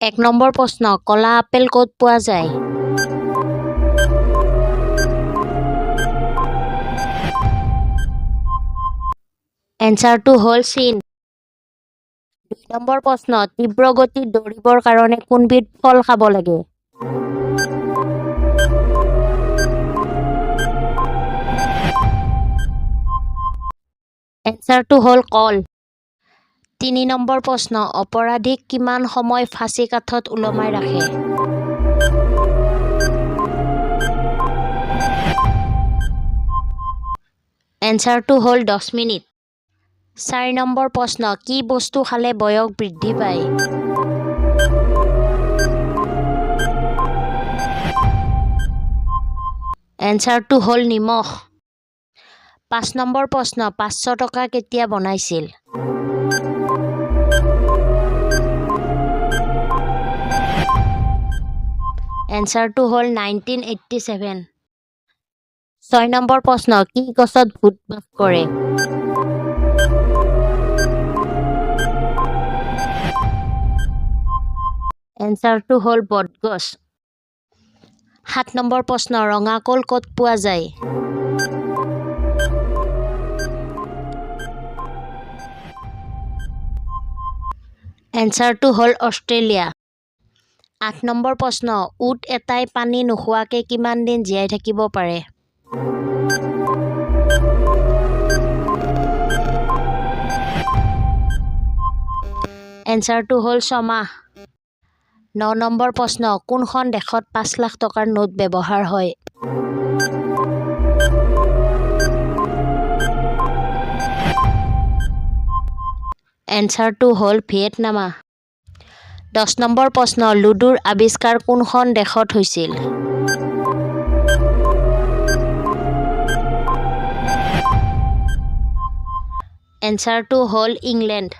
1 number প্ৰশ্ন কলা apple ক'ত পোৱা যায়? এনচাৰটো হ'ল চীন। 2 নম্বৰ প্ৰশ্ন তীব্ৰ গতিত দৌৰিবৰ কাৰণে কোনবিধ ফল খাব লাগে? এনচাৰটো হ'ল কল। 3 নম্বৰ প্ৰশ্ন অপৰাধীক কিমান সময় ফাঁচী কাঠত ওলমাই ৰাখে? এনচাৰটো হ'ল 10 মিনিট। 4 নম্বৰ প্ৰশ্ন কি বস্তু খালে বয়স বৃদ্ধি পায়? এনচাৰটো হ'ল নিমখ। 5 নম্বৰ প্ৰশ্ন 500 টকা কেতিয়া বনাইছিল? এনচাৰটো হ'ল 1987। 6 নম্বৰ প্ৰশ্ন কি গছত ভূত বাস কৰে? এনচাৰটো হ'ল বটগছ। 7 নম্বৰ প্ৰশ্ন ৰঙা কল ক'ত পোৱা যায়? এনচাৰটো হ'ল অষ্ট্ৰেলিয়া। 8 নম্বৰ প্ৰশ্ন উট এটাই পানী নোখোৱাকৈ কিমান দিন জীয়াই থাকিব পাৰে? এনচাৰটো হ'ল 6 মাহ। 9 নম্বৰ প্ৰশ্ন কোনখন দেশত 5 লাখ টকাৰ নোট ব্যৱহাৰ হয়? এনচাৰটো হ'ল ভিয়েটনাম। 10 নম্বৰ প্ৰশ্ন লুডুৰ আৱিষ্কাৰ কোনখন দেশত হৈছিল? এনচাৰটো হ'ল ইংলেণ্ড।